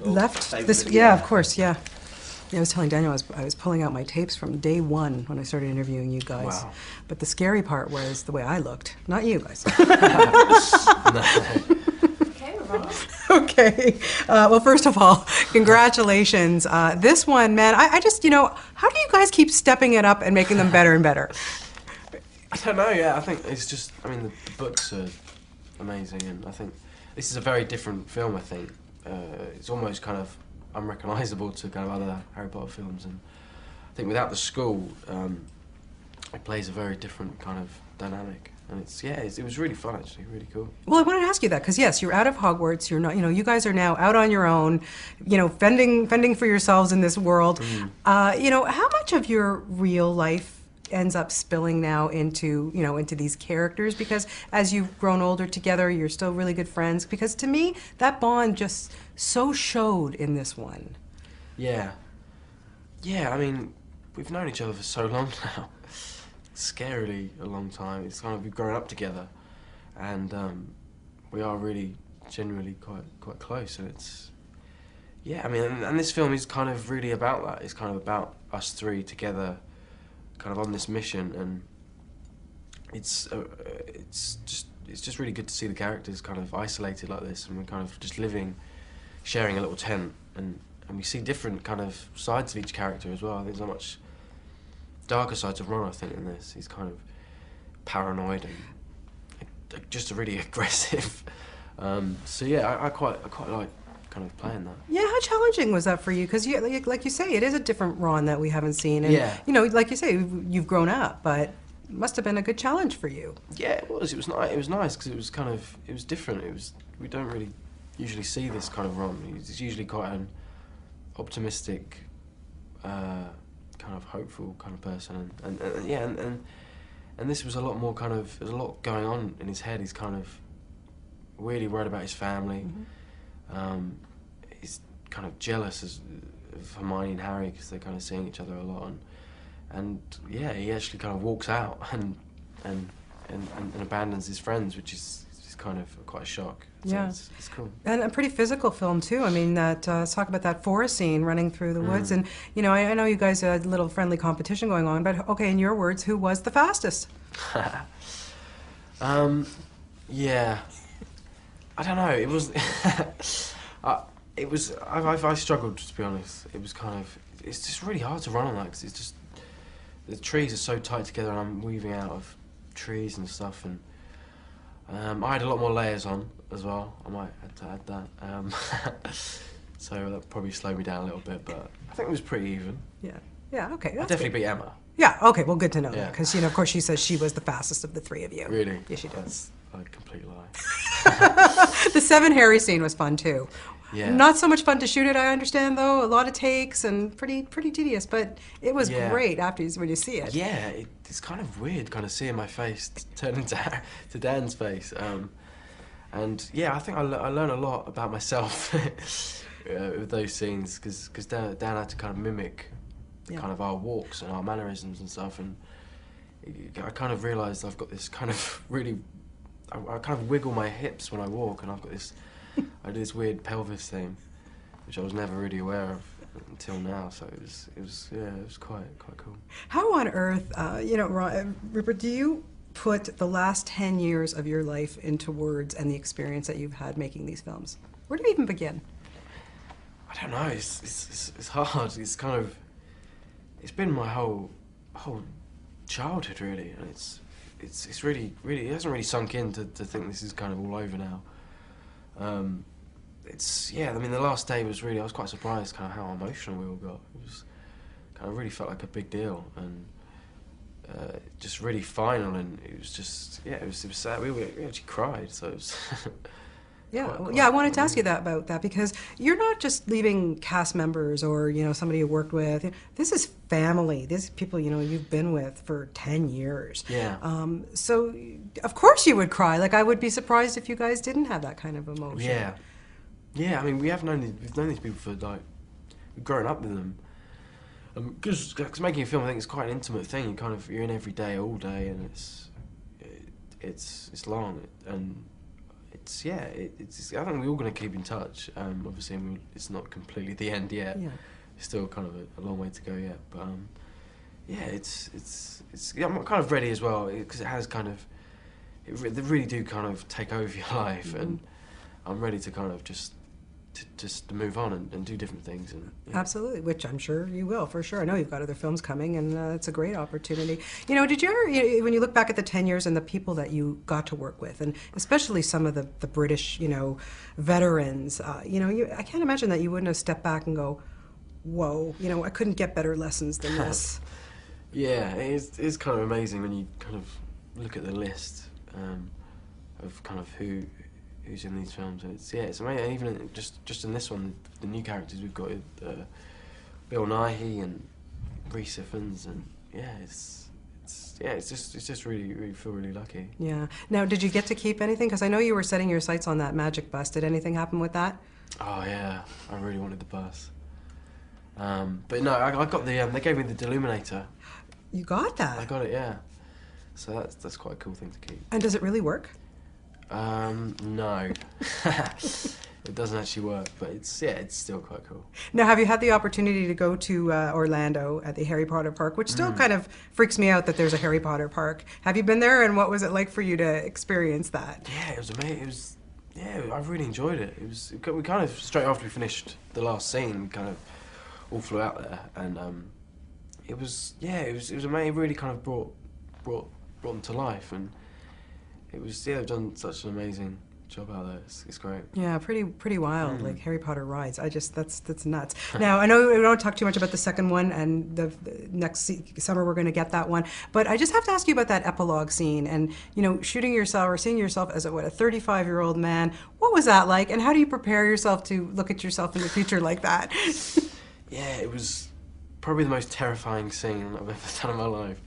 left this. Yeah, of course. Yeah. Yeah, I was telling Daniel I was pulling out my tapes from day one when I started interviewing you guys. Wow. But the scary part was the way I looked, not you guys. No. Okay, we're rolling. Okay. Well, first of all, congratulations. This one, man, I just, how do you guys keep stepping it up and making them better and better? I don't know, yeah, I think it's just, I mean, the books are amazing, and I think this is a very different film, I think. It's almost kind of unrecognisable to kind of other Harry Potter films, and I think without the school, it plays a very different kind of dynamic. And it was really fun, actually, really cool. Well, I wanted to ask you that because yes, you're out of Hogwarts. You're not, you guys are now out on your own. Fending for yourselves in this world. How much of your real life ends up spilling now into these characters? Because as you've grown older together, you're still really good friends. Because to me, that bond just so showed in this one. Yeah. Yeah, I mean, we've known each other for so long now. Scarily a long time. It's kind of, we've grown up together, and we are really genuinely quite close. And it's, yeah, I mean, and this film is kind of really about that. It's kind of about us three together, kind of on this mission, and it's just really good to see the characters kind of isolated like this, and we're kind of just living, sharing a little tent, and we see different kind of sides of each character as well. I think there's much darker sides of Ron, I think, in this. He's kind of paranoid and just really aggressive. So yeah, I quite like kind of playing that. Yeah, how challenging was that for you? Because like you say, it is a different Ron that we haven't seen, and yeah. Like you say, you've grown up, but it must have been a good challenge for you. Yeah, it was. It was nice. It was nice because it was different. We don't really usually see this kind of Ron. He's usually quite an optimistic, kind of hopeful kind of person, and this was a lot more kind of, there's a lot going on in his head. He's kind of really worried about his family. He's kind of jealous of Hermione and Harry because they're kind of seeing each other a lot, and yeah, he actually kind of walks out and abandons his friends, which is kind of quite a shock. So Yeah, it's cool. And a pretty physical film too. I mean, let's talk about that forest scene running through the woods, and I know you guys had a little friendly competition going on, but okay, in your words, who was the fastest? Yeah, I don't know. It was, I struggled, to be honest. It was kind of, it's just really hard to run on that because it's just, the trees are so tight together, and I'm weaving out of trees and stuff, and I had a lot more layers on as well. I might have to add that. So that probably slowed me down a little bit, but I think it was pretty even. Yeah, okay. I definitely beat Emma. Yeah, okay, well, good to know that, Yeah. because, of course, she says she was the fastest of the three of you. Really? Yes, she does. That's a complete lie. The Seven Harry scene was fun, too. Yeah. Not so much fun to shoot it, I understand, though. A lot of takes and pretty tedious, but it was great when you see it. Yeah, it's kind of weird, kind of seeing my face turn into Dan's face. And yeah, I think I learned a lot about myself with those scenes, because Dan had to kind of mimic kind of our walks and our mannerisms and stuff, and I kind of realised I've got this kind of really, I kind of wiggle my hips when I walk, and I've got this, I do this weird pelvis thing, which I was never really aware of until now. So it was quite cool. How on earth, Rupert, do you put the last 10 years of your life into words and the experience that you've had making these films? Where do you even begin? I don't know. It's hard. It's kind of, it's been my whole childhood really, and it's really it hasn't really sunk in to think this is kind of all over now. I mean, the last day was really, I was quite surprised kind of how emotional we all got. It was kind of really felt like a big deal, and just really final, and it was just, it was sad. We actually cried, so it was I wanted to ask you about that, because you're not just leaving cast members or somebody you worked with. This is family. This is people you've been with for 10 years. Yeah. So of course you would cry. Like, I would be surprised if you guys didn't have that kind of emotion. Yeah. Yeah. I mean, we've known these people for, like, we've grown up with them. Because making a film, I think, is quite an intimate thing. You're in every day, all day, and it's long, and it's I think we're all going to keep in touch. Obviously, it's not completely the end yet. Yeah. It's still kind of a long way to go yet. But yeah, I'm kind of ready as well because it has kind of they really do kind of take over your life, and I'm ready to kind of just to move on and do different things. And Absolutely, which I'm sure you will, for sure. I know you've got other films coming, and it's a great opportunity. You know, did you ever, when you look back at the 10 years and the people that you got to work with, and especially some of the British, veterans, I can't imagine that you wouldn't have stepped back and go, whoa, I couldn't get better lessons than this. Yeah, it is kind of amazing when you kind of look at the list of kind of who's in these films, and it's amazing. Even just in this one, the new characters we've got Bill Nighy and Rhys Ifans, and it's just really feel really lucky. Yeah. Now, did you get to keep anything? Because I know you were setting your sights on that magic bus. Did anything happen with that? Oh yeah, I really wanted the bus. But no, I got the. They gave me the Deluminator. You got that? I got it, yeah. So that's quite a cool thing to keep. And does it really work? No. It doesn't actually work, but it's still quite cool. Now, have you had the opportunity to go to Orlando at the Harry Potter park, which still kind of freaks me out that there's a Harry Potter park. Have you been there, and what was it like for you to experience that? Yeah, it was amazing. I really enjoyed it. We kind of, straight after we finished the last scene, kind of all flew out there, and it was amazing. It really kind of brought them to life, and it was, they've done such an amazing job out there. It's great. Yeah, pretty wild, like Harry Potter rides. That's nuts. Now, I know we don't talk too much about the second one, and the next summer we're going to get that one, but I just have to ask you about that epilogue scene, and shooting yourself or seeing yourself as a 35-year-old man. What was that like, and how do you prepare yourself to look at yourself in the future like that? Yeah, it was probably the most terrifying scene I've ever done in my life.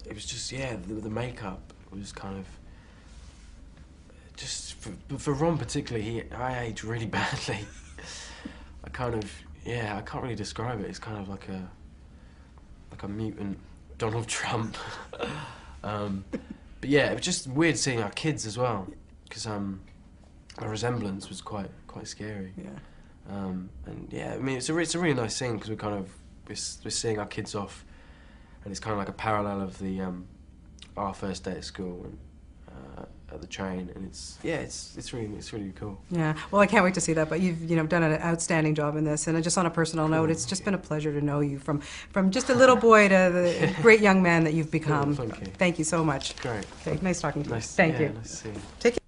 It was just, the makeup was kind of, just for Ron particularly, I aged really badly. I can't really describe it. It's kind of like a mutant Donald Trump. But yeah, it was just weird seeing our kids as well, because our resemblance was quite scary. Yeah. And yeah, I mean, it's a really nice scene because we're seeing our kids off, and it's kind of like a parallel of the our first day at school and at the train, and it's really cool. Yeah, well, I can't wait to see that. But you've done an outstanding job in this, and just on a personal note, it's just been a pleasure to know you from just a little boy to the great young man that you've become. Thank you. Thank you so much. Great. Okay, nice talking to you. Nice. Thank you. Nice to see you. Take care.